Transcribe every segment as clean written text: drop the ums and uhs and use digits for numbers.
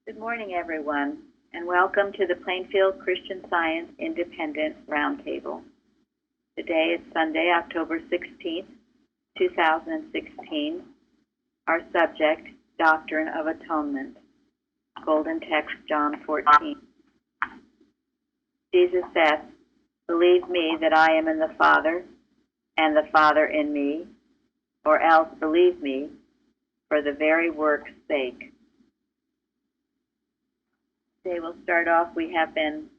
Good morning, everyone, and welcome to the Plainfield Christian Science Independent Roundtable. Today is Sunday, October 16th, 2016. Our subject, Doctrine of Atonement. Golden text, John 14. Jesus said, "Believe me that I am in the Father, and the Father in me, or else believe me for the very work's sake." Today we'll start off. We have been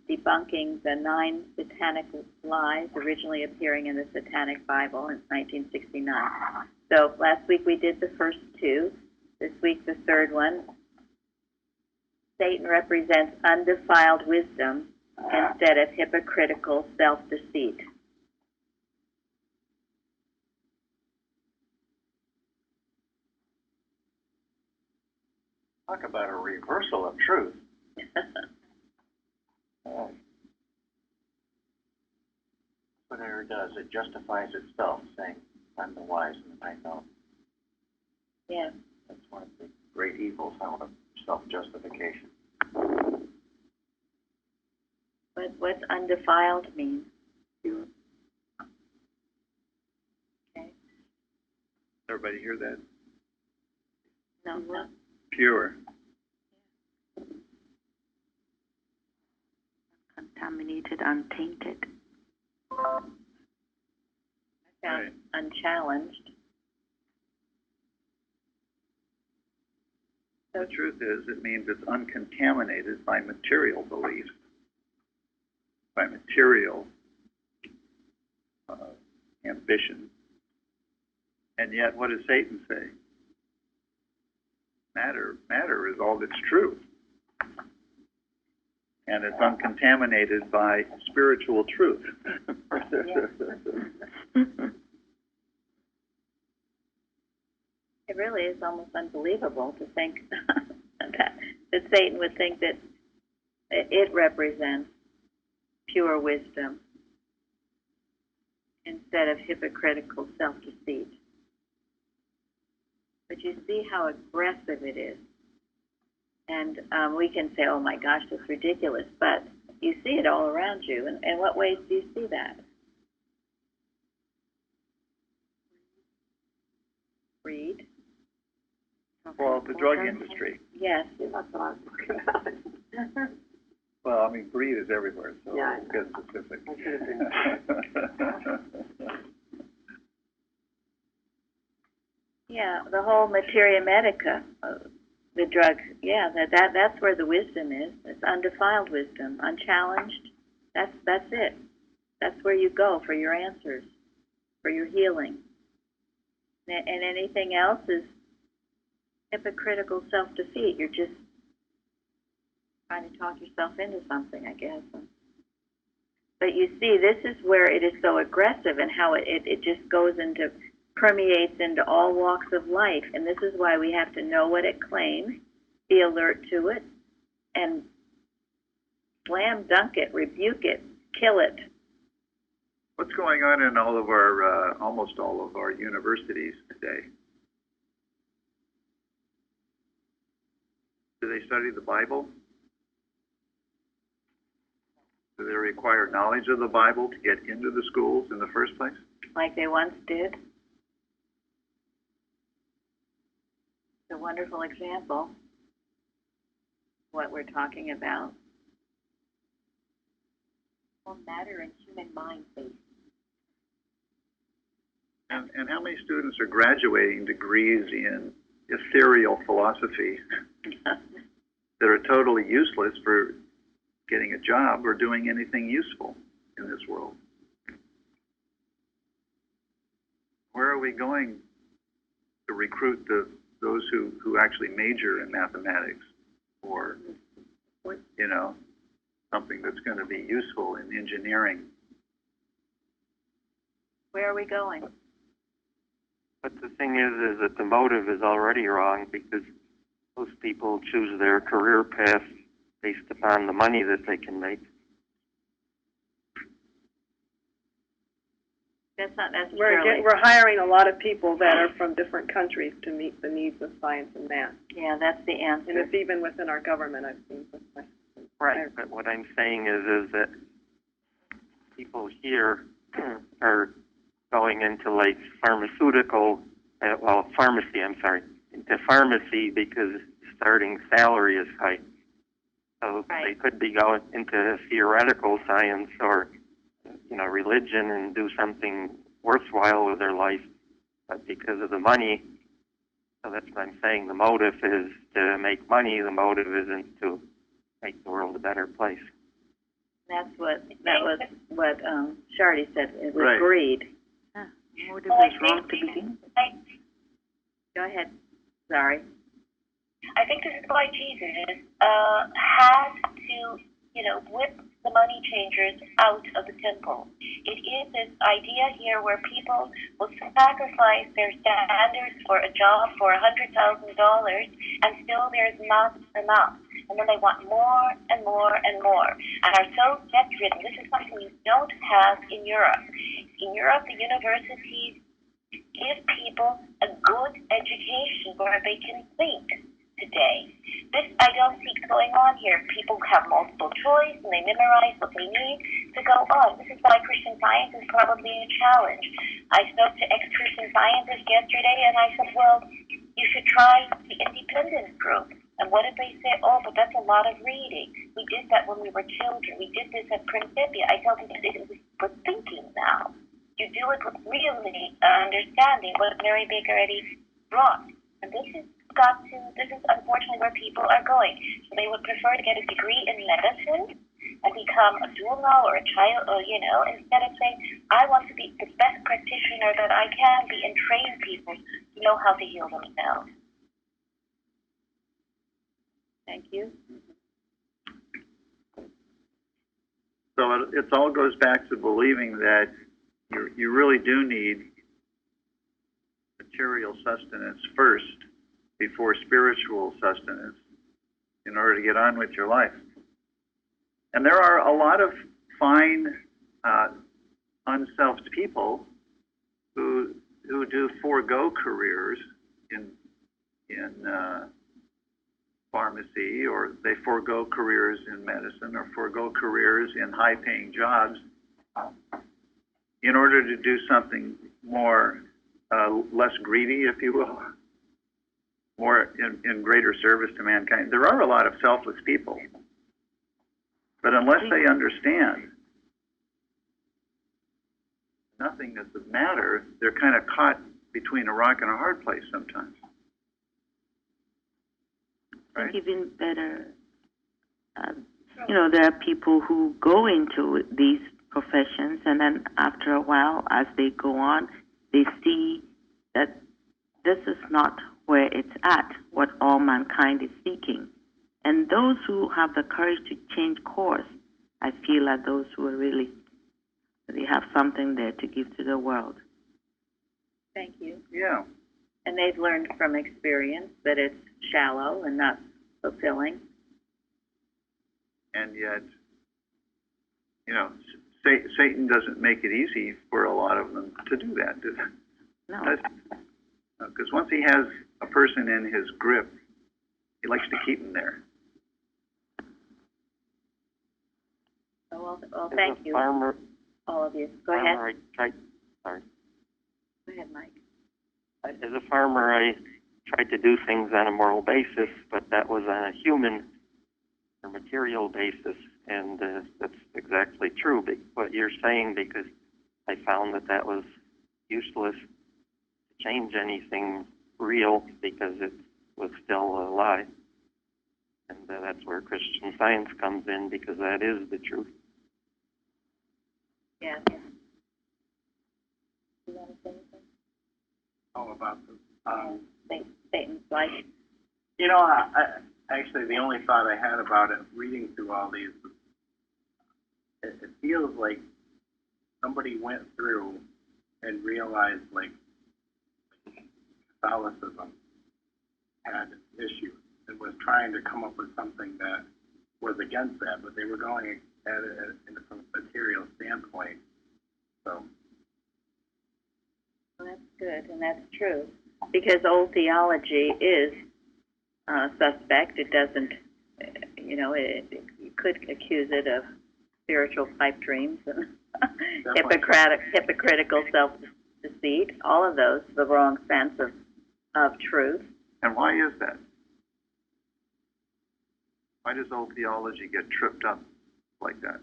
debunking the 9 satanic lies originally appearing in the Satanic Bible in 1969. So last week we did the first 2. This week the third one. Satan represents undefiled wisdom instead of hypocritical self-deceit. Talk about a reversal of truth. Whatever it does, it justifies itself, saying, I'm the wise and I know. Yeah. That's one of the great evils out of self-justification. But what's undefiled mean? Pure. Okay. Everybody hear that? No. Pure. Contaminated, untainted. I found Right. unchallenged. The truth is, it means it's uncontaminated by material beliefs, by material ambition. And yet, what does Satan say? Matter is all that's true. And it's uncontaminated by spiritual truth. It really is almost unbelievable to think that Satan would think that it represents pure wisdom instead of hypocritical self-deceit. But you see how aggressive it is. And we can say, oh my gosh, that's ridiculous. But you see it all around you. And in what ways do you see that? Greed. Well, the drug industry. Yes. That's what I was looking at. Well, I mean, greed is everywhere, so Yeah, let's get specific. I should have Yeah, the whole materia medica, the drug, yeah, that's where the wisdom is. It's undefiled wisdom, unchallenged. That's it. That's where you go for your answers, for your healing. And anything else is hypocritical self-defeat. You're just trying to talk yourself into something, I guess. But you see, this is where it is so aggressive and how it just goes into, permeates into all walks of life. And this is why we have to know what it claims, be alert to it, and slam dunk it, rebuke it, kill it. What's going on in all of our, almost all of our universities today? Do they study the Bible? Do they require knowledge of the Bible to get into the schools in the first place? Like they once did. It's a wonderful example of what we're talking about. Well, matter and human mind based. And how many students are graduating degrees in ethereal philosophy that are totally useless for getting a job or doing anything useful in this world? Where are we going to recruit those who actually major in mathematics or, you know, something that's going to be useful in engineering? Where are we going? But the thing is that the motive is already wrong, because most people choose their career path based upon the money that they can make. That's not necessarily. We're hiring a lot of people that are from different countries to meet the needs of science and math. Yeah, that's the answer. And it's even within our government, I've seen this. Right, but what I'm saying is that people here are going into like pharmaceutical, pharmacy, into pharmacy because starting salary is high. So they could be going into theoretical science or, religion and do something worthwhile with their life, but because of the money, so that's what I'm saying, the motive is to make money, the motive isn't to make the world a better place. That was what Shardy said. It was Right. greed. Motive was wrong to begin with. Go ahead. Sorry. I think this is why Jesus had to, whip the money changers out of the temple. It is this idea here where people will sacrifice their standards for a job for $100,000 and still there's not enough. And then they want more and more and more and are so debt-ridden. This is something you don't have in Europe. In Europe, the universities give people a good education where they can think today. This I don't see going on here. People have multiple choice and they memorize what they need to go on. This is why Christian Science is probably a challenge. I spoke to ex-Christian scientists yesterday and I said, well, you should try the independent group. And what did they say? Oh, but that's a lot of reading. We did that when we were children. We did this at Principia. I told them this is for thinking now. You do it with really understanding what Mary Baker Eddy brought. And this is unfortunately where people are going. So they would prefer to get a degree in medicine and become a doula or a child, or, instead of saying, I want to be the best practitioner that I can be and train people to know how to heal themselves. Thank you. So it all goes back to believing that you really do need material sustenance first before spiritual sustenance in order to get on with your life. And there are a lot of fine, unselfed people who do forego careers in pharmacy, or they forego careers in medicine, or forego careers in high-paying jobs in order to do something more, less greedy, if you will, more in greater service to mankind. There are a lot of selfless people, but unless they understand nothingness of matter, they're kind of caught between a rock and a hard place sometimes. Right? Even better, there are people who go into these professions, and then after a while, as they go on, they see that this is not where it's at, what all mankind is seeking. And those who have the courage to change course, I feel are those who are really, they have something there to give to the world. Thank you. Yeah. And they've learned from experience that it's shallow and not fulfilling. And yet, Satan doesn't make it easy for a lot of them to do that. No. Because once he has a person in his grip, he likes to keep him there. Well, thank you, Farmer, all of you. Go ahead. Sorry. Go ahead, Mike. As a farmer, I tried to do things on a moral basis, but that was on a human or material basis, and that's exactly true. What you're saying, because I found that was useless to change anything real because it was still a lie. And that's where Christian Science comes in, because that is the truth. Yeah. You want to say anything? Oh, about the, Satan's life. Actually, the only thought I had about it, reading through all these, it feels like somebody went through and realized, like, Catholicism had issues and was trying to come up with something that was against that, but they were going at it from a material standpoint. So good, and that's true. Because old theology is suspect. It doesn't, you could accuse it of spiritual pipe dreams and hypocritical self-deceit. All of those, the wrong sense of truth. And why is that? Why does old theology get tripped up like that?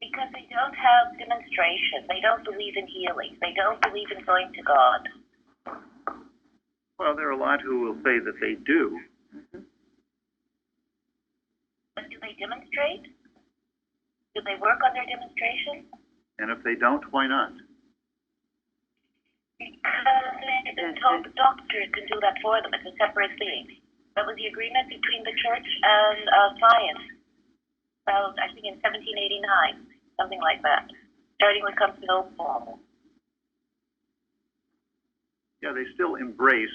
Because they don't have demonstration. They don't believe in healing. They don't believe in going to God. Well, there are a lot who will say that they do. But do they demonstrate? Do they work on their demonstration? And if they don't, why not? Because they've been told the doctors can do that for them. It's a separate thing. That was the agreement between the church and science. Well, I think in 1789, something like that, starting with Constantinople. Yeah, they still embrace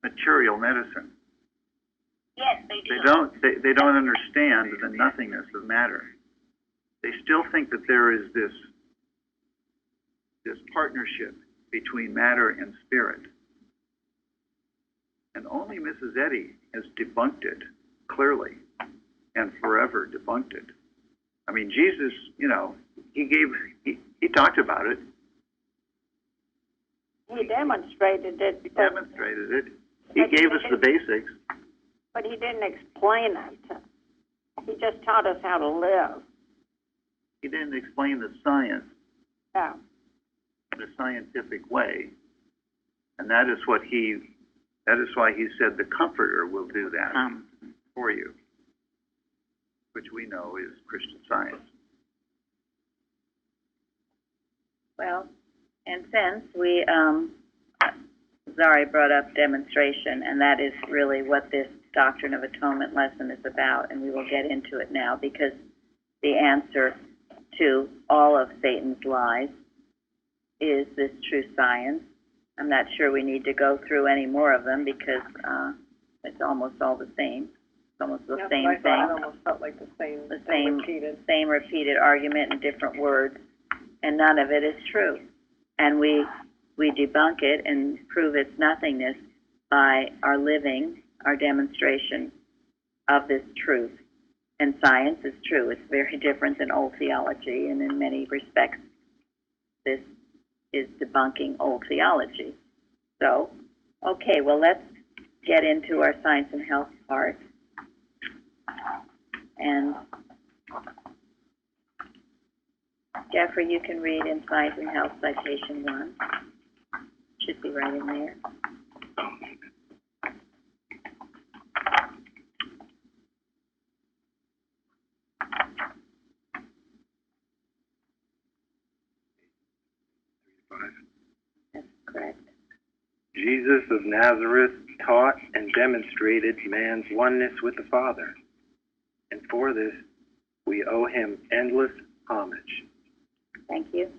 material medicine. Yes, they do. They don't understand the nothingness of matter. They still think that there is this partnership between matter and spirit. And only Mrs. Eddy has debunked it clearly and forever debunked it. I mean, Jesus, he talked about it. He demonstrated it. He demonstrated it. He gave us the basics. But he didn't explain it. He just taught us how to live. He didn't explain the science, Yeah. the scientific way. And that is why he said the Comforter will do that for you, which we know is Christian Science. Well, and since Zari brought up demonstration, and that is really what this Doctrine of Atonement lesson is about, and we will get into it now, because the answer to all of Satan's lies is this true science. I'm not sure we need to go through any more of them, because it's almost all the same. It's almost the same thing. It almost felt like the same repeated argument in different words, and none of it is true. And we debunk it and prove its nothingness by our living, our demonstration of this truth. And science is true. It's very different than old theology, and in many respects, this is debunking old theology. So, okay, well, let's get into our science and health part. And Jeffrey, you can read in Science and Health Citation 1. Should be right in there. That's correct. Jesus of Nazareth taught and demonstrated man's oneness with the Father, and for this we owe him endless homage. Thank you.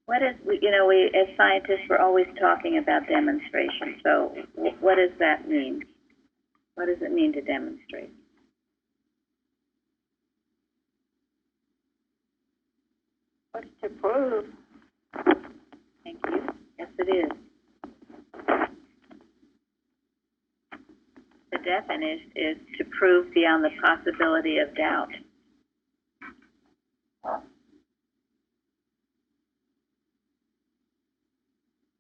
What is, we as scientists, we're always talking about demonstration. So what does that mean? What does it mean to demonstrate? What's to prove? Thank you. Yes, it is. The definition is to prove beyond the possibility of doubt.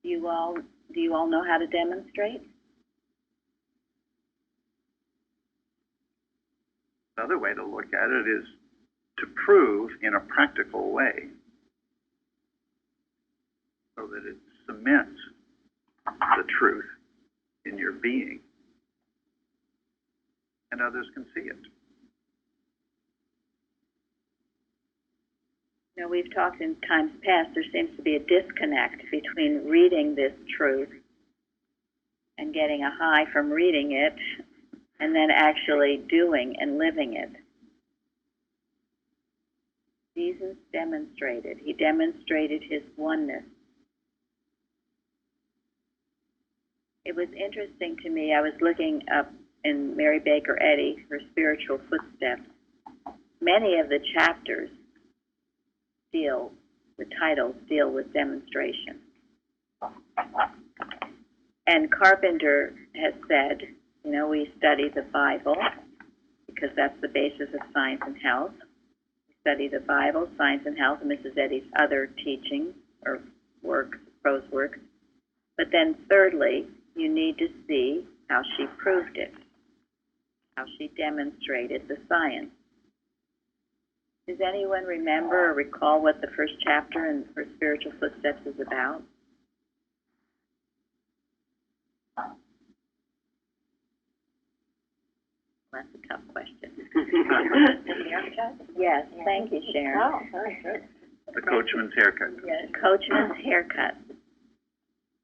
Do you all know how to demonstrate? Another way to look at it is to prove in a practical way, so that it cements the truth in your being, and others can see it. We've talked in times past, there seems to be a disconnect between reading this truth and getting a high from reading it, and then actually doing and living it. Jesus demonstrated. He demonstrated his oneness. It was interesting to me. I was looking up in Mary Baker Eddy, her Spiritual Footsteps. Many of the chapters deal the titles deal with demonstration. And Carpenter has said, you know, we study the Bible because that's the basis of science and health. We study the Bible, science and health, and Mrs. Eddy's other teachings or works, prose works. But then thirdly, you need to see how she proved it, how she demonstrated the science. Does anyone remember or recall what the first chapter in her Spiritual Footsteps is about? That's a tough question. Yes, thank you, Sharon. Oh, very good. The coachman's haircut. Yeah, coachman's haircut.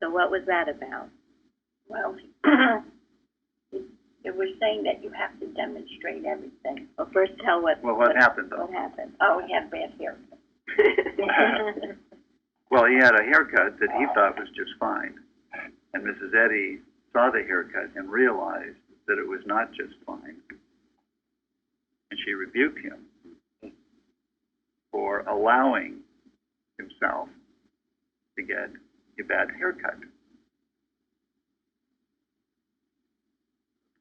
So what was that about? Well, it was saying that you have to demonstrate everything. Well, first tell what happened, though? What happened? Oh, he had bad hair. Well, he had a haircut that he thought was just fine. And Mrs. Eddy saw the haircut and realized that it was not just fine. And she rebuked him for allowing himself to get a bad haircut. The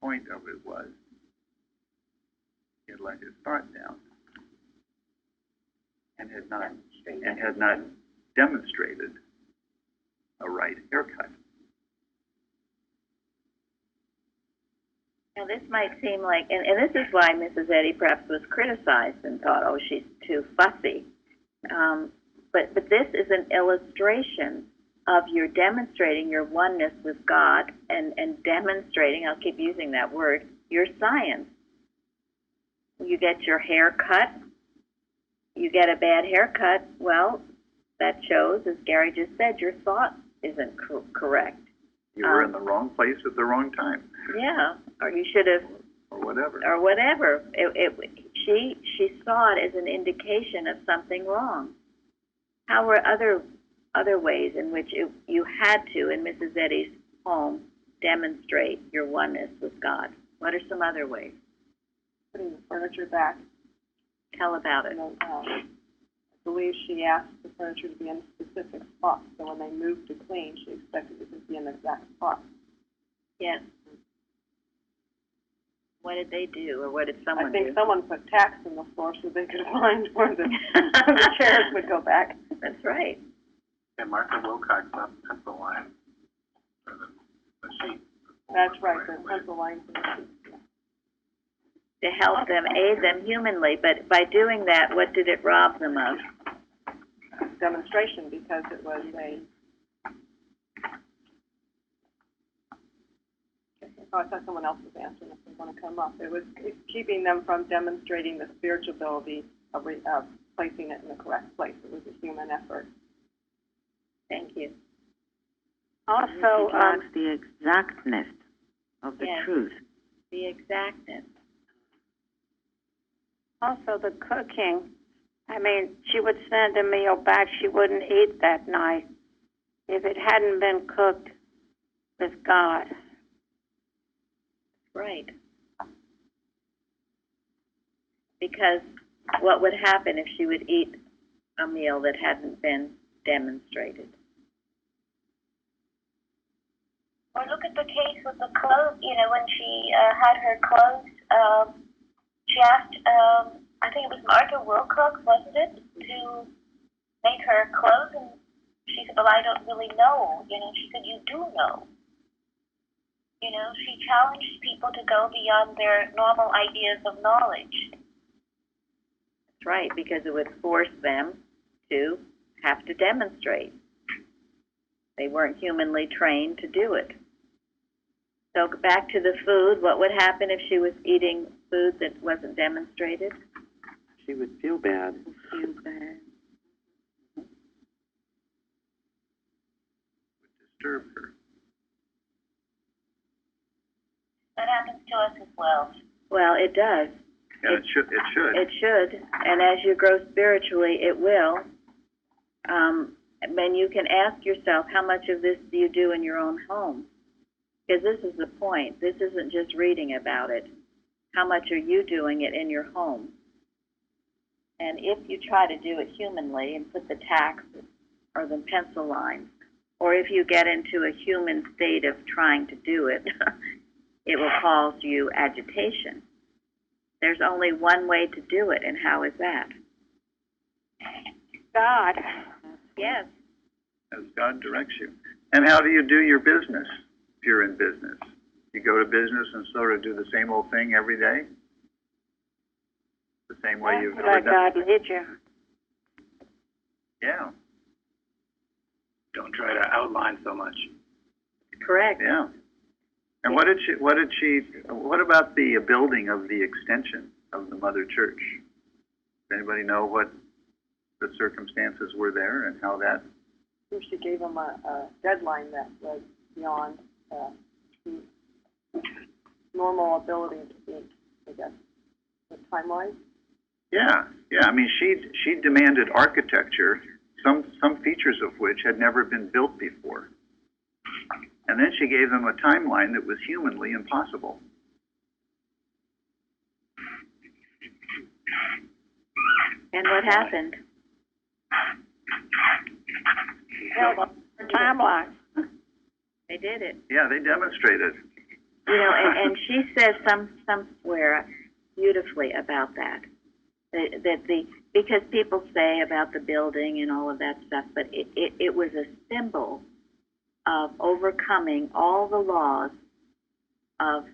point of it was he had let his thought down and had not demonstrated a right haircut. Now, this might seem like, and this is why Mrs. Eddy perhaps was criticized and thought, oh, she's too fussy. But this is an illustration of your demonstrating your oneness with God and demonstrating, I'll keep using that word, your science. You get your hair cut, you get a bad haircut, well, that shows, as Gary just said, your thought isn't correct. You were in the wrong place at the wrong time. Yeah, or you should have, or whatever. She saw it as an indication of something wrong. How were other ways in which you had to, in Mrs. Eddy's home, demonstrate your oneness with God? What are some other ways? Putting the furniture back. Tell about it. I believe she asked the furniture to be in specific spots, so when they moved to clean, she expected it to be in the exact spot. Yes. What did they do, or what did someone do? I think someone put tacks in the floor so they could find where the chairs would go back. That's right. And Martha Wilcox left pencil line for the sheet. That's right, the pencil lines in the sheet. To help them, aid them humanly, but by doing that, what did it rob them of? Demonstration, because it was a... Oh, I thought someone else was answering if they want to come up. It was keeping them from demonstrating the spiritual ability of placing it in the correct place. It was a human effort. Thank you. Also, the exactness of the truth. The exactness. Also, the cooking. I mean, she would send a meal back she wouldn't eat that night if it hadn't been cooked with God. Right. Because what would happen if she would eat a meal that hadn't been demonstrated? Or look at the case with the clothes, when she had her clothes, she asked, I think it was Martha Wilcox, wasn't it, to make her clothes, and she said, well, I don't really know, she said, you do know. She challenged people to go beyond their normal ideas of knowledge. That's right, because it would force them to have to demonstrate. They weren't humanly trained to do it. So back to the food, what would happen if she was eating food that wasn't demonstrated? She would feel bad. Feel bad. Would disturb her. That happens to us as well. Well, it does. Yeah, it should. It should. And as you grow spiritually, it will. And you can ask yourself, how much of this do you do in your own home? Because this is the point. This isn't just reading about it. How much are you doing it in your home? And if you try to do it humanly and put the tacks or the pencil lines, or if you get into a human state of trying to do it, it will cause you agitation. There's only one way to do it, and how is that? God. Yes. As God directs you. And how do you do your business if you're in business? You go to business and sort of do the same old thing every day? The same way you've ever Let done? God lead you. Yeah, Don't try to outline so much. Correct. yeah. And what about the building of the extension of the Mother Church? Does anybody know what the circumstances were there and how that? I think she gave them a deadline that was beyond normal ability to be, I guess, the time-wise. Yeah. I mean, she demanded architecture, some features of which had never been built before. And then she gave them a timeline that was humanly impossible. And what happened? Timeline. They did it. Yeah, they demonstrated. You know, and she says somewhere beautifully about that. Because people say about the building and all of that stuff, but it was a symbol of overcoming all the laws of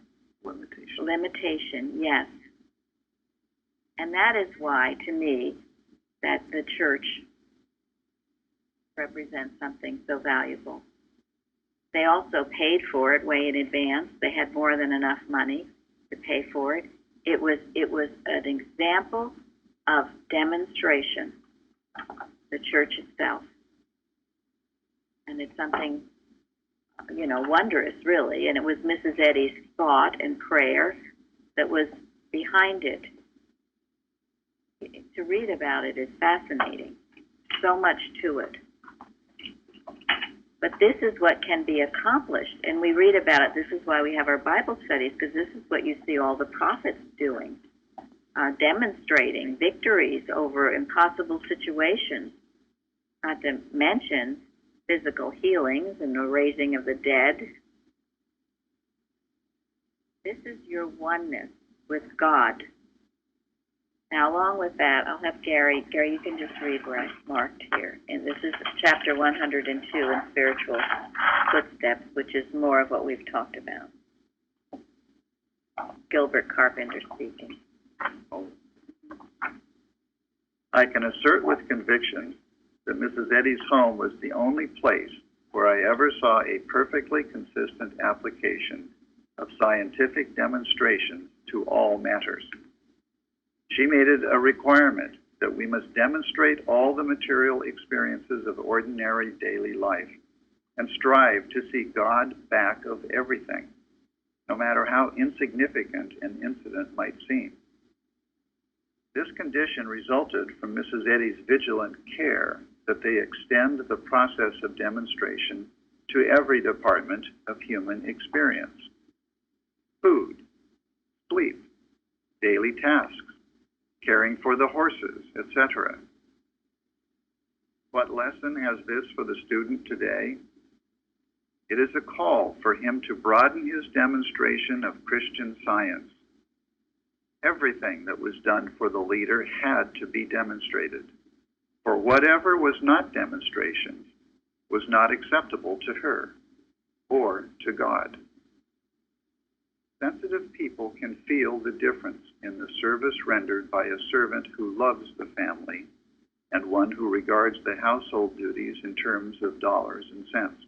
limitation, yes. And that is why, to me, that the church represents something so valuable. They also paid for it way in advance. They had more than enough money to pay for it. It was an example of demonstration, the church itself. And it's something, wondrous, really. And it was Mrs. Eddy's thought and prayer that was behind it. To read about it is fascinating. So much to it. But this is what can be accomplished, and we read about it. This is why we have our Bible studies, because this is what you see all the prophets doing, demonstrating victories over impossible situations, not to mention physical healings and the raising of the dead. This is your oneness with God. Now, along with that, I'll have Gary. Gary, you can just read where I marked here. And this is chapter 102 in Spiritual Footsteps, which is more of what we've talked about. Gilbert Carpenter speaking. I can assert with conviction that Mrs. Eddy's home was the only place where I ever saw a perfectly consistent application of scientific demonstrations to all matters. She made it a requirement that we must demonstrate all the material experiences of ordinary daily life and strive to see God back of everything, no matter how insignificant an incident might seem. This condition resulted from Mrs. Eddy's vigilant care that they extend the process of demonstration to every department of human experience: food, sleep, daily tasks, caring for the horses, etc. What lesson has this for the student today? It is a call for him to broaden his demonstration of Christian Science. Everything that was done for the leader had to be demonstrated, for whatever was not demonstration was not acceptable to her or to God. Sensitive people can feel the difference in the service rendered by a servant who loves the family and one who regards the household duties in terms of dollars and cents.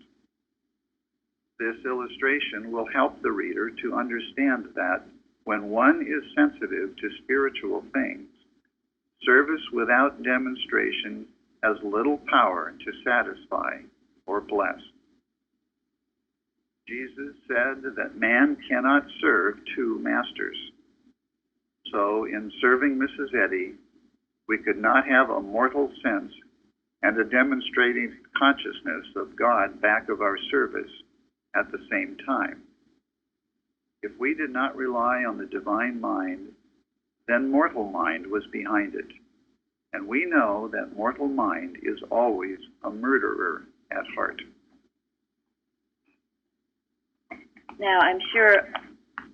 This illustration will help the reader to understand that when one is sensitive to spiritual things, service without demonstration has little power to satisfy or bless. Jesus said that man cannot serve two masters. So in serving Mrs. Eddy, we could not have a mortal sense and a demonstrating consciousness of God back of our service at the same time. If we did not rely on the divine mind, then mortal mind was behind it, And we know that mortal mind is always a murderer at heart. Now, I'm sure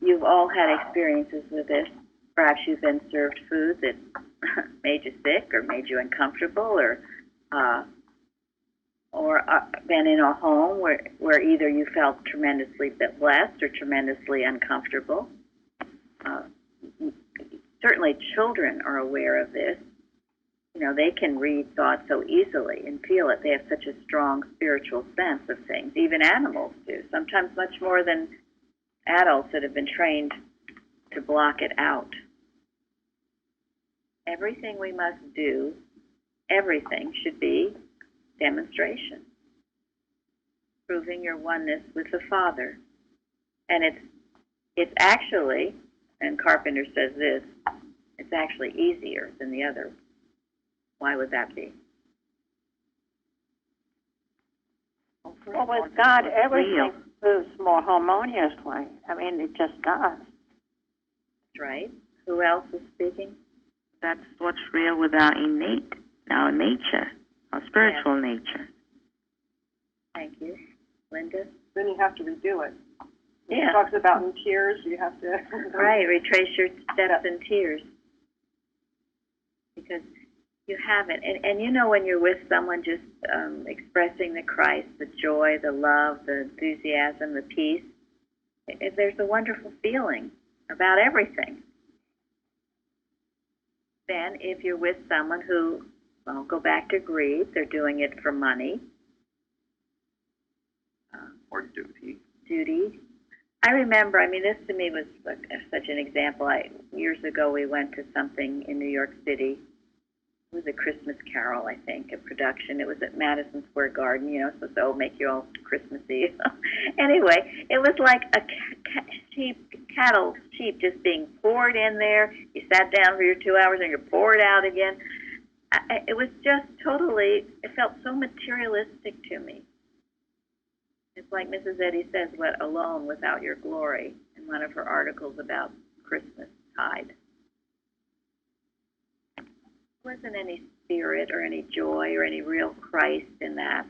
you've all had experiences with this. Perhaps you've been served food that made you sick or made you uncomfortable, or been in a home where either you felt tremendously blessed or tremendously uncomfortable. Certainly children are aware of this. You know, they can read thoughts so easily and feel it. They have such a strong spiritual sense of things. Even animals do, sometimes much more than adults that have been trained to block it out. Everything we must do, everything should be demonstration, proving your oneness with the Father. And it's actually, and Carpenter says this, it's actually easier than the other. Why would that be? Well, with God, everything moves more harmoniously. I mean, it just does. That's right. Who else is speaking? That's what's real with our nature, our spiritual nature. Thank you. Linda? Then you have to redo it. Yeah. It talks about in tears, you have to... Right, retrace your steps in tears. Because you haven't. And you know when you're with someone just expressing the Christ, the joy, the love, the enthusiasm, the peace, there's a wonderful feeling about everything. Then if you're with someone who, well, go back to greed, they're doing it for money. Or duty. Duty. I remember, I mean, this to me was such an example. Years ago we went to something in New York City. It was a Christmas Carol, I think, a production. It was at Madison Square Garden, you know, supposed to make you all Christmassy. Anyway, it was like a cattle sheep just being poured in there. You sat down for your 2 hours and you're poured out again. It was just totally, it felt so materialistic to me. It's like Mrs. Eddy says, what alone without your glory, in one of her articles about Christmas tide. There wasn't any spirit or any joy or any real Christ in that.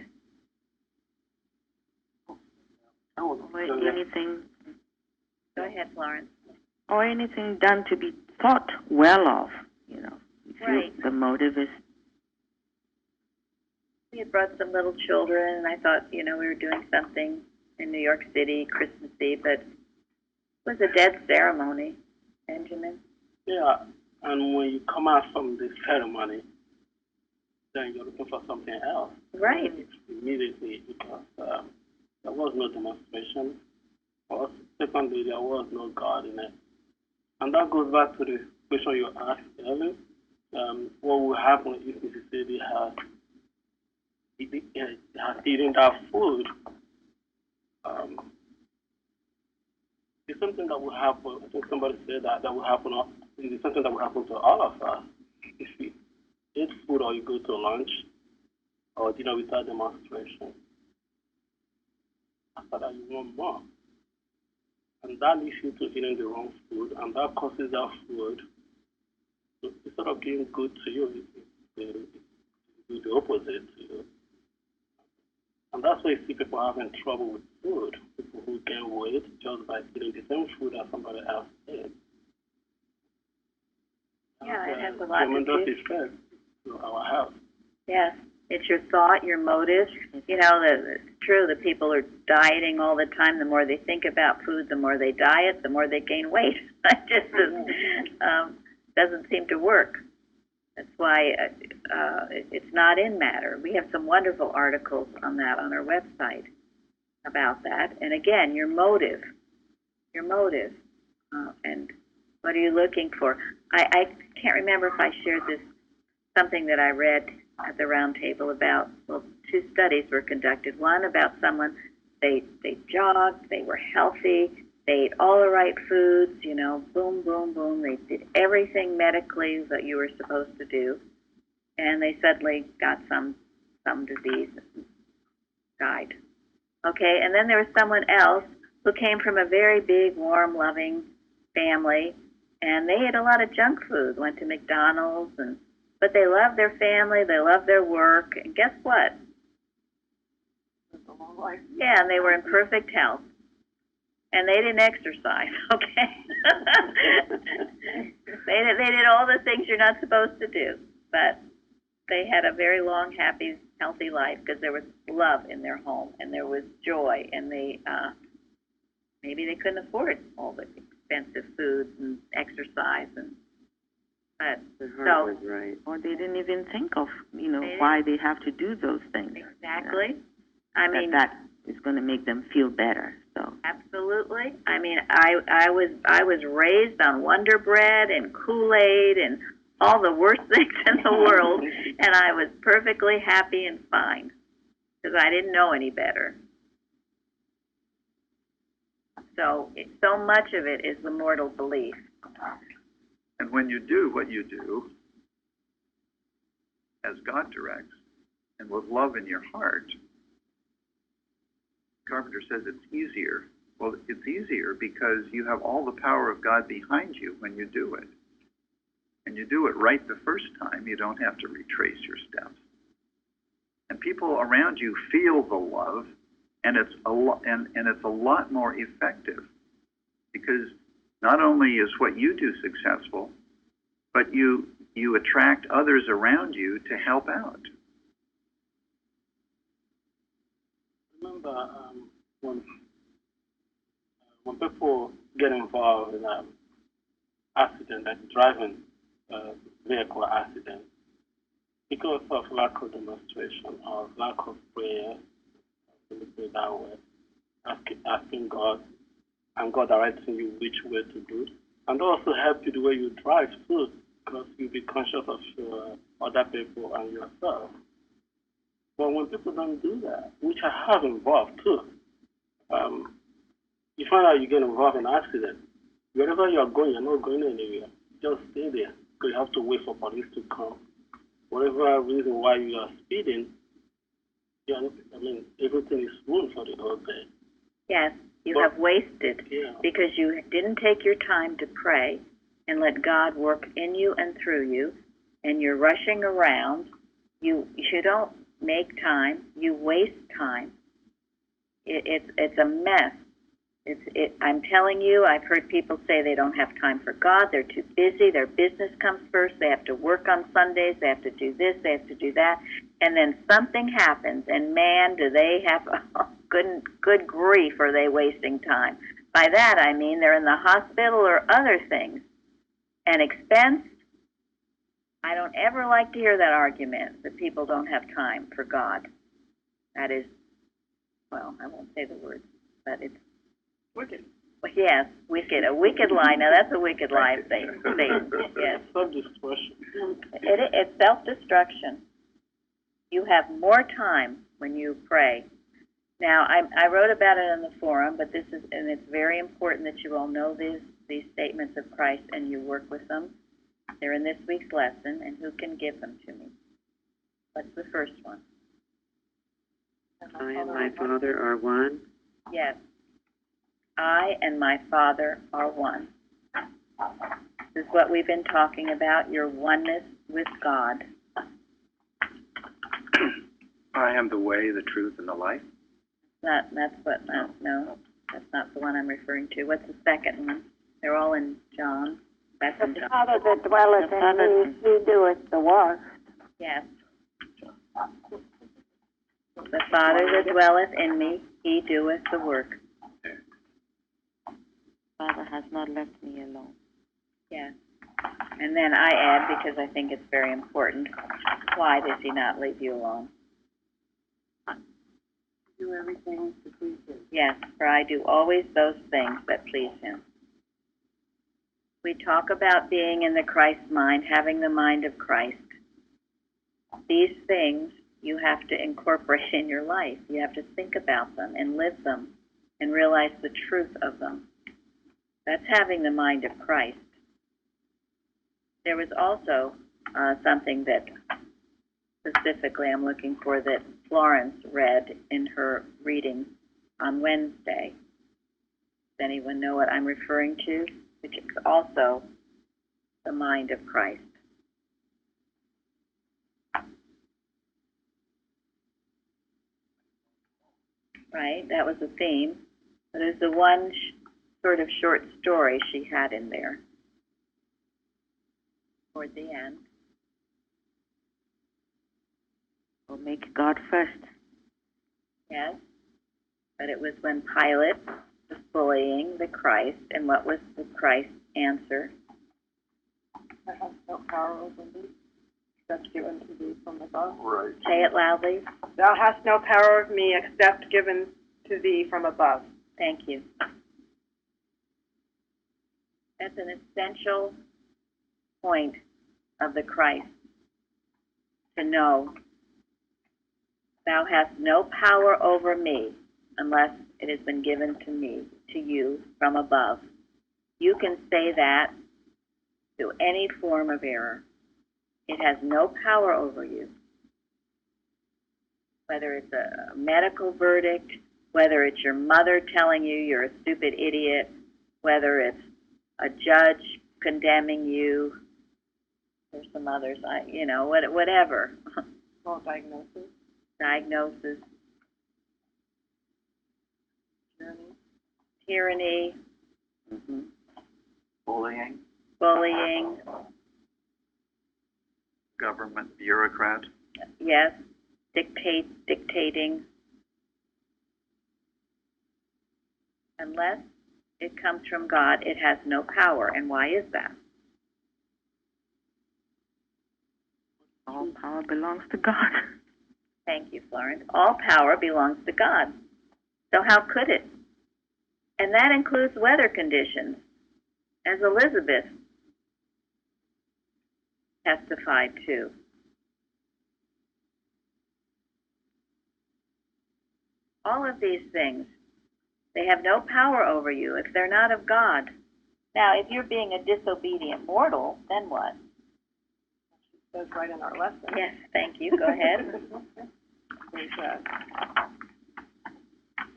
Or anything, Go ahead, Florence. or anything done to be thought well of, you know. Right. The motive is. We had brought some little children, and I thought, you know, we were doing something in New York City, Christmassy, but it was a dead ceremony. Benjamin? Yeah, and when you come out from the ceremony, then you're looking for something else. Right. Immediately, because there was no demonstration. First, secondly, there was no God in it. And that goes back to the question you asked earlier. What will happen if Mississippi has eaten that food? It's something that will happen. I think somebody said that will happen. It's something that will happen to all of us. If you eat food or you go to lunch or dinner without demonstration, after that you want more. And that leads you to eating the wrong food, and that causes that food to, instead of being good to you, it do the opposite to you. And that's why you see people having trouble with food, people who gain weight just by eating the same food that somebody else ate. Yeah, it has a lot to tremendous do. effect to our health. Yes, it's your thought, your motive. You know, it's true that people are dieting all the time. The more they think about food, the more they diet, the more they gain weight. It just doesn't seem to work. That's why it's not in matter. We have some wonderful articles on that on our website about that. And again, your motive, and what are you looking for? I can't remember if I shared this, something that I read at the Roundtable about, well, 2 studies were conducted. One about someone, they jogged, they were healthy, they ate all the right foods, you know, boom, boom, boom. They did everything medically that you were supposed to do, and they suddenly got some disease, died. Okay, and then there was someone else who came from a very big, warm, loving family, and they ate a lot of junk food, went to McDonald's and But they love their family, they love their work, and guess what? It's a long life. Yeah, and they were in perfect health. And they didn't exercise, okay? they did all the things you're not supposed to do. But they had a very long, happy, healthy life because there was love in their home and there was joy. And they maybe they couldn't afford all the expensive foods and exercise, but The heart was right. Or they didn't even think of, They why they have to do those things. exactly. I mean, that is going to make them feel better. So absolutely. I mean, I was raised on Wonder Bread and Kool-Aid and all the worst things in the world, and I was perfectly happy and fine because I didn't know any better. So much of it is the mortal belief. And when you do what you do, as God directs, and with love in your heart, Carpenter says it's easier. Well, it's easier because you have all the power of God behind you when you do it. And you do it right the first time. You don't have to retrace your steps. And people around you feel the love, and it's a lot more effective because not only is what you do successful, but you attract others around you to help out. Remember when people get involved in an accident, like driving vehicle accident, because of lack of demonstration or lack of prayer, let me put it that way, asking God, and God directing you which way to do, and also help you the way you drive too, because you'll be conscious of other people and yourself. But when people don't do that, which I have involved too, you find out you get involved in an accident. Wherever you're going, you're not going anywhere. Just stay there because you have to wait for police to come. Whatever reason why you are speeding, everything is ruined for the whole day. Yes, you have wasted because you didn't take your time to pray and let God work in you and through you, and you're rushing around. You don't make time. You waste time. It's a mess. I'm telling you, I've heard people say they don't have time for God. They're too busy. Their business comes first. They have to work on Sundays. They have to do this. They have to do that. And then something happens, and man, do they have good grief, are they wasting time. By that, I mean they're in the hospital or other things. And expense, I don't ever like to hear that argument that people don't have time for God. That is, well, I won't say the words, but it's Wicked. yes, wicked. A wicked lie. Now that's a wicked lie, Satan. Yes. Self-destruction. It's self-destruction. You have more time when you pray. Now, I wrote about it in the forum, but it's very important that you all know these statements of Christ and you work with them. They're in this week's lesson, and who can give them to me? What's the first one? I and my Father are one. Yes. I and my Father are one. This is what we've been talking about, your oneness with God. I am the way, the truth, and the life. No, that's not the one I'm referring to. What's the second one? They're all in John. That's in The John. Father that dwelleth in me, he doeth the work. Yes. The Father that dwelleth in me, he doeth the work. Father has not left me alone. Yes. And then I add, because I think it's very important, why does he not leave you alone? Do everything to please him. Yes, for I do always those things that please him. We talk about being in the Christ mind, having the mind of Christ. These things you have to incorporate in your life. You have to think about them and live them and realize the truth of them. That's having the mind of Christ. There was also something that specifically I'm looking for that Florence read in her reading on Wednesday. Does anyone know what I'm referring to? Which is also the mind of Christ. right? That was the theme. But there's the one sort of short story she had in there toward the end. We'll make God first. Yes, but it was when Pilate was bullying the Christ, and what was the Christ's answer? I have no power over me, except given to thee from above. Right. Say it loudly. Thou hast no power of me except given to thee from above. Thank you. That's an essential point of the Christ, to know thou hast no power over me unless it has been given to me, to you, from above. You can say that to any form of error. It has no power over you. Whether it's a medical verdict, whether it's your mother telling you you're a stupid idiot, whether it's a judge condemning you, there's some others, whatever. Well, diagnosis, Diagnosis, tyranny, tyranny, Bullying, bullying, government bureaucrat. yes, dictating. Unless it comes from God, it has no power. And why is that? All power belongs to God. Thank you, Florence. All power belongs to God. So how could it? And that includes weather conditions, as Elizabeth testified to. All of these things, they have no power over you if they're not of God. Now, if you're being a disobedient mortal, then what? says right in our lesson. Yes, thank you. Go ahead.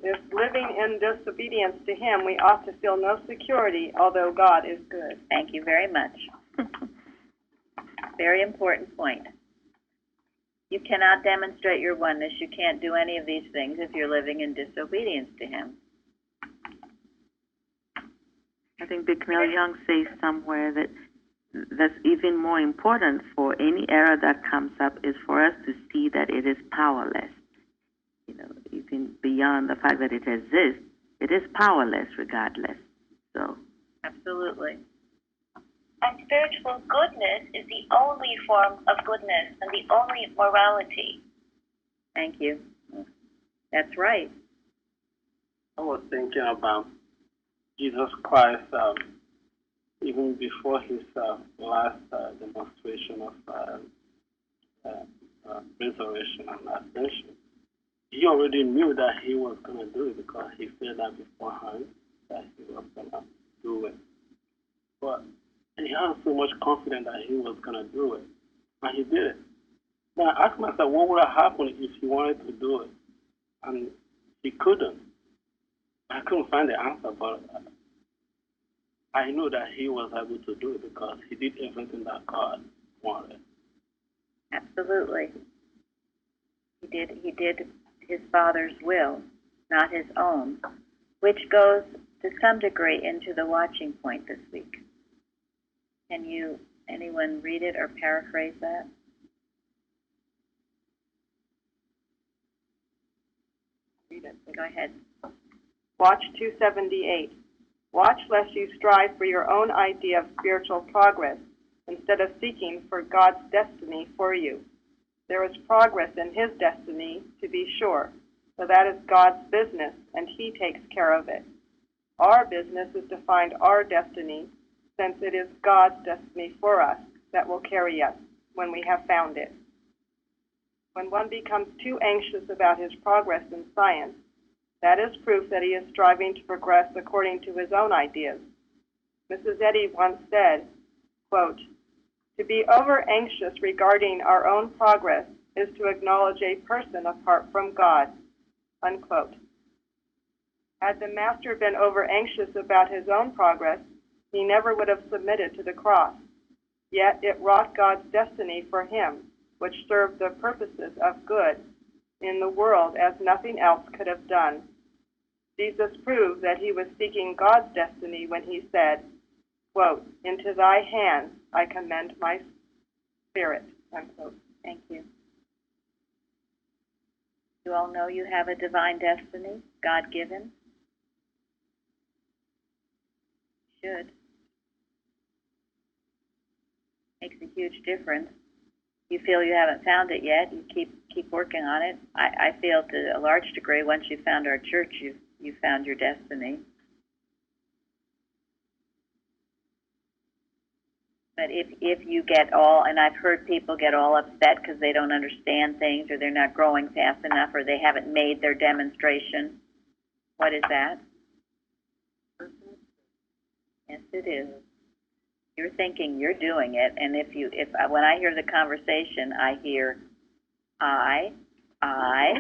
If living in disobedience to him, we ought to feel no security, although God is good. Thank you very much. Very important point. You cannot demonstrate your oneness. You can't do any of these things if you're living in disobedience to him. I think Bicknell Young says somewhere that that's even more important for any error that comes up is for us to see that it is powerless. Even beyond the fact that it exists, it is powerless regardless. So, absolutely. And spiritual goodness is the only form of goodness and the only morality. Thank you. That's right. I was thinking about Jesus Christ even before his last demonstration of resurrection and ascension. He already knew that he was going to do it because he said that beforehand that he was going to do it. But he had so much confidence that he was going to do it, and he did it. Now I asked myself, what would have happened if he wanted to do it and he couldn't? I couldn't find the answer, but I know that he was able to do it because he did everything that God wanted. Absolutely. He did his Father's will, not his own, which goes to some degree into the watching point this week. Can anyone read it or paraphrase that? Read it. Go ahead. Watch 278. Watch lest you strive for your own idea of spiritual progress instead of seeking for God's destiny for you. There is progress in his destiny, to be sure, so that is God's business, and he takes care of it. Our business is to find our destiny, since it is God's destiny for us that will carry us when we have found it. When one becomes too anxious about his progress in science, that is proof that he is striving to progress according to his own ideas. Mrs. Eddy once said, quote, "To be over-anxious regarding our own progress is to acknowledge a person apart from God," unquote. Had the Master been over-anxious about his own progress, he never would have submitted to the cross. Yet it wrought God's destiny for him, which served the purposes of good, in the world as nothing else could have done. Jesus proved that he was seeking God's destiny when he said, quote, "Into thy hands I commend my spirit," unquote. Thank you. You all know you have a divine destiny, God-given? Should. Makes a huge difference. You feel you haven't found it yet, you keep working on it. I feel to a large degree, once you found our church, you found your destiny. But if you get all, and I've heard people get all upset because they don't understand things, or they're not growing fast enough, or they haven't made their demonstration. What is that? Yes, it is. You're thinking you're doing it, and when I hear the conversation, I hear I. And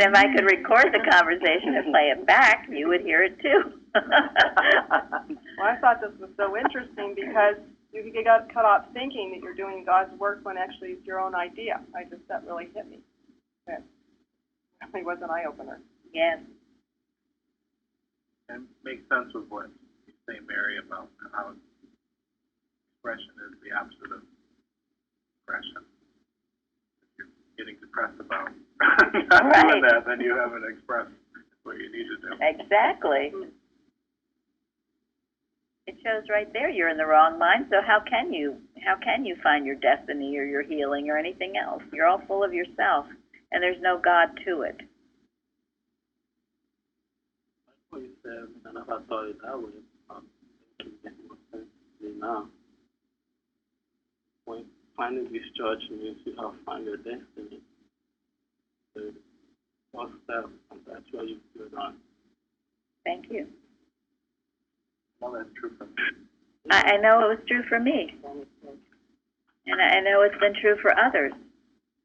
if I could record the conversation and play it back, you would hear it too. Well, I thought this was so interesting because you got cut off thinking that you're doing God's work when actually it's your own idea. That really hit me. It really was an eye-opener. Yes. And makes sense with what you say, Mary, about how expression is the opposite of expression. If you're getting depressed about not doing that, then you haven't expressed what you need to do. Exactly. It shows right there you're in the wrong mind, so how can you find your destiny or your healing or anything else? You're all full of yourself, and there's no God to it. What you said, I never thought it that way. Thinking it more sense to me now. When finding this church means you have found your destiny. The first step, and that's what you build on. Thank you. Well, that's true for me. I know it was true for me, and I know it's been true for others.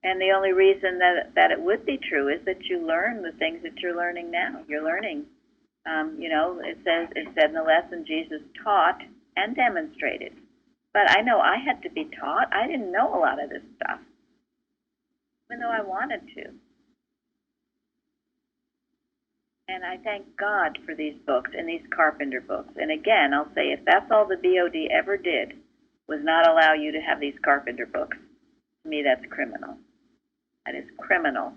And the only reason that it would be true is that you learn the things that you're learning now. You're learning. It said in the lesson, Jesus taught and demonstrated. But I know I had to be taught. I didn't know a lot of this stuff, even though I wanted to. And I thank God for these books and these Carpenter books. And again, I'll say, if that's all the BOD ever did, was not allow you to have these Carpenter books, to me that's criminal. That is criminal.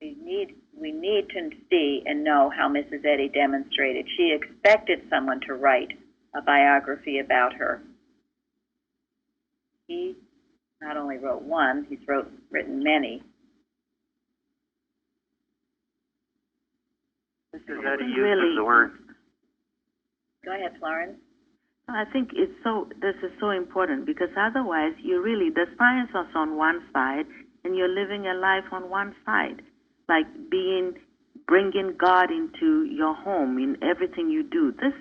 We need to see and know how Mrs. Eddy demonstrated. She expected someone to write a biography about her. He not only wrote one, he's written many. Mrs. Eddy uses the word. Go ahead, Florence. I think this is so important, because otherwise the science is on one side and you're living a life on one side, like bringing God into your home in everything you do. This,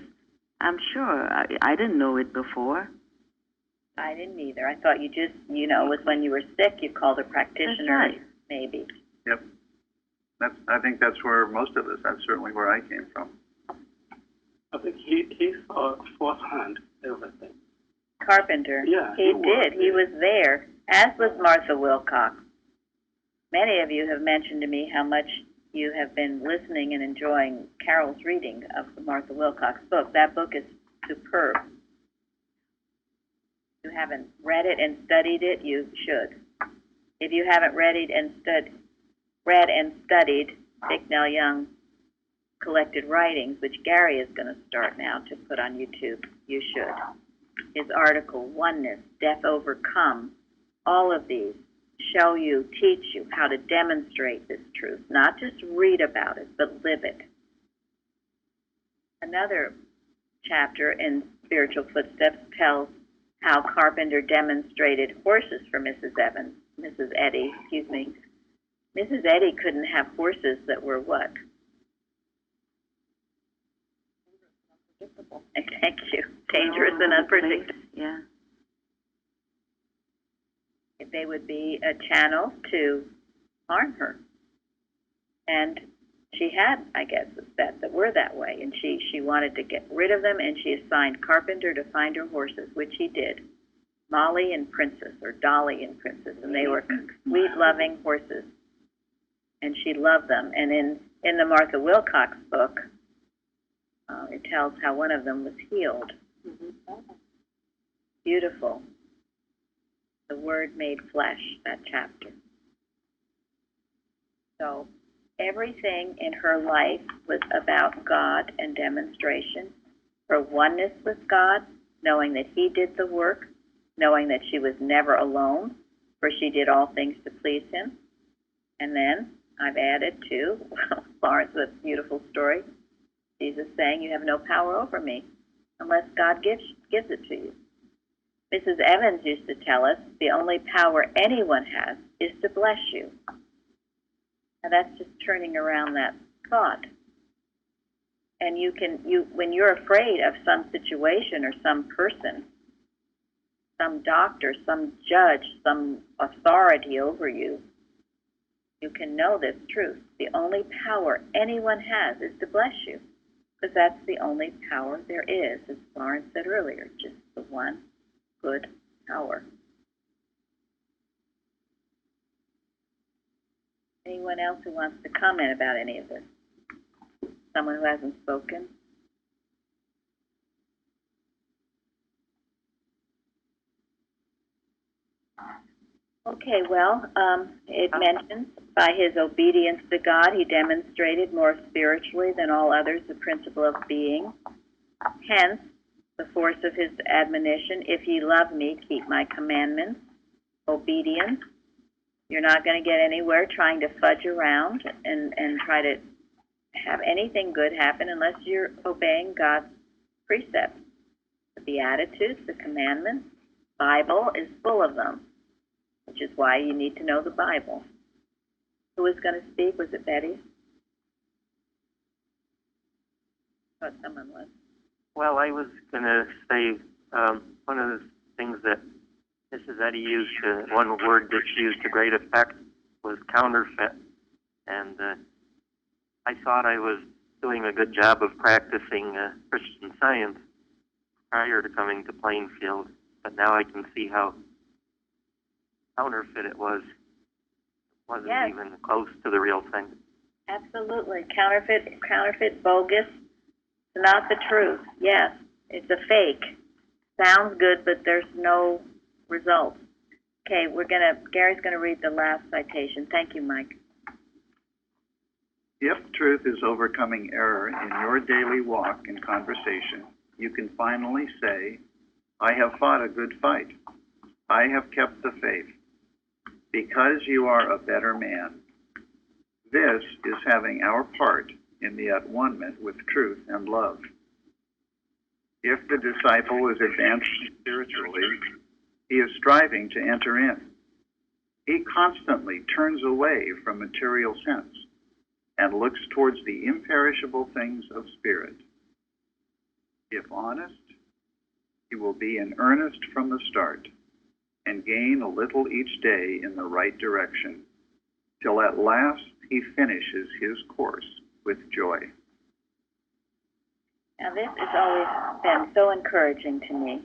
I'm sure, I didn't know it before. I didn't either. I thought you just, was when you were sick, you called a practitioner. That's right. Maybe. Yep. I think that's where most of us, that's certainly where I came from. I think he saw firsthand everything. Carpenter. Yeah, he did. He was there, as was Martha Wilcox. Many of you have mentioned to me how much you have been listening and enjoying Carol's reading of the Martha Wilcox book. That book is superb. If you haven't read it and studied it, you should. If you haven't read and studied Bicknell Young collected writings, which Gary is going to start now to put on YouTube, you should. His article, Oneness, Death Overcome, all of these teach you how to demonstrate this truth, not just read about it, but live it. Another chapter in Spiritual Footsteps tells how Carpenter demonstrated horses for Mrs. Eddy. Mrs. Eddy couldn't have horses that were what? Thank you. Dangerous and unpredictable. Yeah. They would be a channel to harm her. And she had, I guess, a set that were that way. And she wanted to get rid of them, and she assigned Carpenter to find her horses, which he did. Molly and Princess, or Dolly and Princess, and they were sweet, loving horses, and she loved them. And in the Martha Wilcox book, it tells how one of them was healed. Beautiful. The Word made flesh, that chapter. So everything in her life was about God and demonstration. Her oneness with God, knowing that He did the work, knowing that she was never alone, for she did all things to please Him. And then I've added to Florence, a beautiful story, Jesus saying, you have no power over me unless God gives it to you. Mrs. Evans used to tell us the only power anyone has is to bless you. And that's just turning around that thought. And when you're afraid of some situation or some person, some doctor, some judge, some authority over you, you can know this truth. The only power anyone has is to bless you, because that's the only power there is, as Florence said earlier, just the one good power. Anyone else who wants to comment about any of this? Someone who hasn't spoken? Okay, well, it mentions by his obedience to God, he demonstrated more spiritually than all others the principle of being. Hence, the force of his admonition, if ye love me, keep my commandments. Obedience. You're not going to get anywhere trying to fudge around and try to have anything good happen unless you're obeying God's precepts. The Beatitudes, the commandments, Bible is full of them, which is why you need to know the Bible. Who was going to speak? Was it Betty? I thought someone was. Well, I was going to say one of the things that Mrs. Eddy used, one word that she used to great effect was counterfeit. And I thought I was doing a good job of practicing Christian Science prior to coming to Plainfield, but now I can see how counterfeit it was. It wasn't even close to the real thing. Absolutely. Counterfeit, bogus, not the truth. Yes, it's a fake. Sounds good, but there's no results. Okay, Gary's gonna read the last citation. Thank you, Mike. If truth is overcoming error in your daily walk and conversation, you can finally say, I have fought a good fight. I have kept the faith. Because you are a better man. This is having our part in the at-one-ment with truth and love. If the disciple is advancing spiritually, he is striving to enter in. He constantly turns away from material sense and looks towards the imperishable things of spirit. If honest, he will be in earnest from the start and gain a little each day in the right direction, till at last he finishes his course with joy. Now this has always been so encouraging to me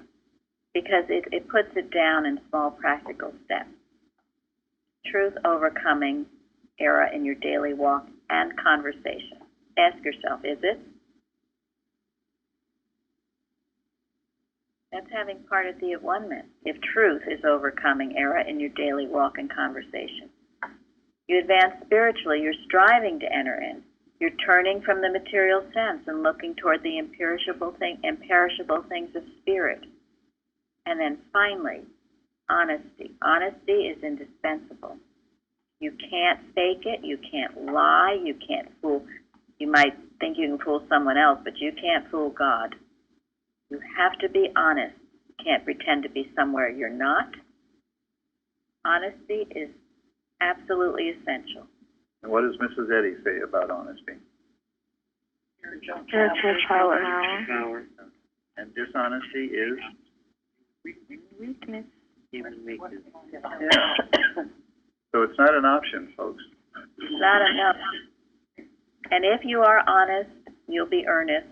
because it puts it down in small practical steps. Truth overcoming error in your daily walk and conversation. Ask yourself, is it? That's having part of the at-one-ment. If truth is overcoming error in your daily walk and conversation. You advance spiritually, you're striving to enter in. You're turning from the material sense and looking toward the imperishable things of spirit. And then finally, honesty. Honesty is indispensable. You can't fake it, you can't lie, you can't fool. You might think you can fool someone else, but you can't fool God. You have to be honest. You can't pretend to be somewhere you're not. Honesty is absolutely essential. And what does Mrs. Eddy say about honesty? Spiritual power. And dishonesty is? Weakness. Human weakness. Yeah. So it's not an option, folks. Not enough. And if you are honest, you'll be earnest,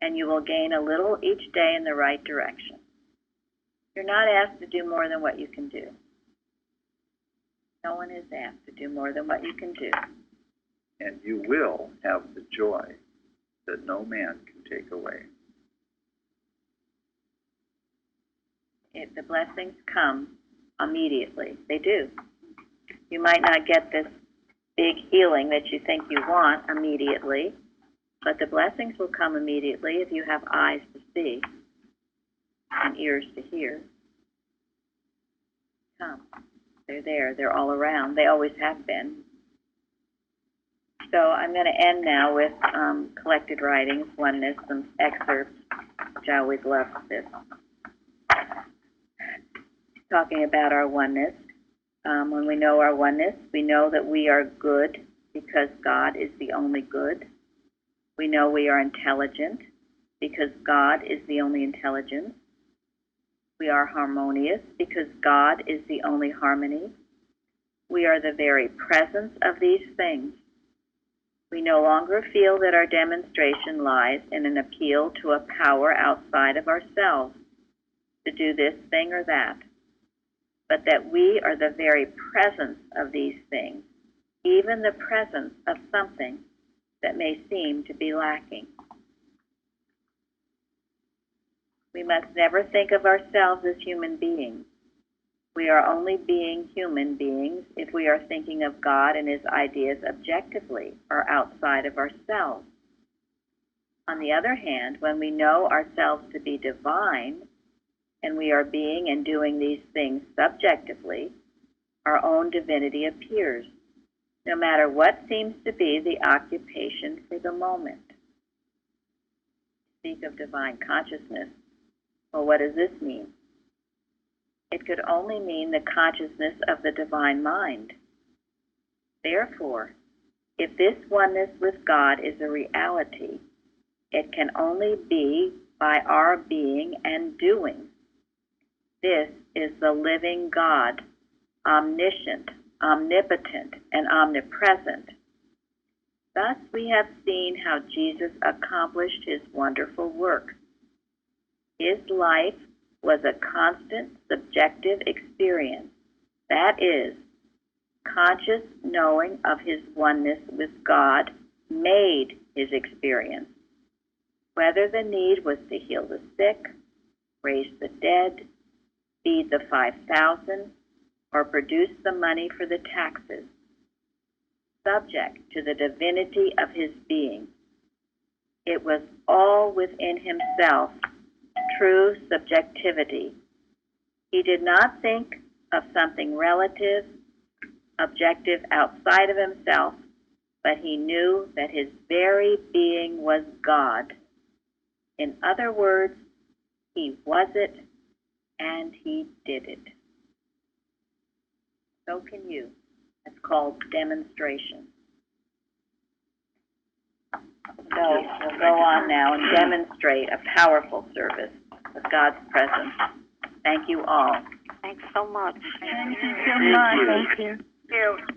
and you will gain a little each day in the right direction. You're not asked to do more than what you can do. No one is asked to do more than what you can do. And you will have the joy that no man can take away. The blessings come immediately. They do. You might not get this big healing that you think you want immediately, but the blessings will come immediately if you have eyes to see and ears to hear. Come. They're there. They're all around. They always have been. So I'm going to end now with collected writings, oneness, some excerpts, which I always love this. Talking about our oneness. When we know our oneness, we know that we are good because God is the only good. We know we are intelligent because God is the only intelligence. We are harmonious because God is the only harmony. We are the very presence of these things. We no longer feel that our demonstration lies in an appeal to a power outside of ourselves to do this thing or that, but that we are the very presence of these things, even the presence of something that may seem to be lacking. We must never think of ourselves as human beings. We are only being human beings if we are thinking of God and His ideas objectively or outside of ourselves. On the other hand, when we know ourselves to be divine, and we are being and doing these things subjectively, our own divinity appears, no matter what seems to be the occupation for the moment. Speak of divine consciousness. Well, what does this mean? It could only mean the consciousness of the divine mind. Therefore, if this oneness with God is a reality, it can only be by our being and doing. This is the living God, omniscient, omnipotent, and omnipresent. Thus we have seen how Jesus accomplished His wonderful work. His life was a constant subjective experience, that is, conscious knowing of His oneness with God made His experience. Whether the need was to heal the sick, raise the dead, feed the 5,000, or produce the money for the taxes, subject to the divinity of His being. It was all within Himself, true subjectivity. He did not think of something relative, objective outside of Himself, but He knew that His very being was God. In other words, He was it, and He did it. So can you. It's called demonstration. So we'll go on now and demonstrate a powerful service with God's presence. Thank you all. Thanks so much. Thank you so much. Thank you. Thank you.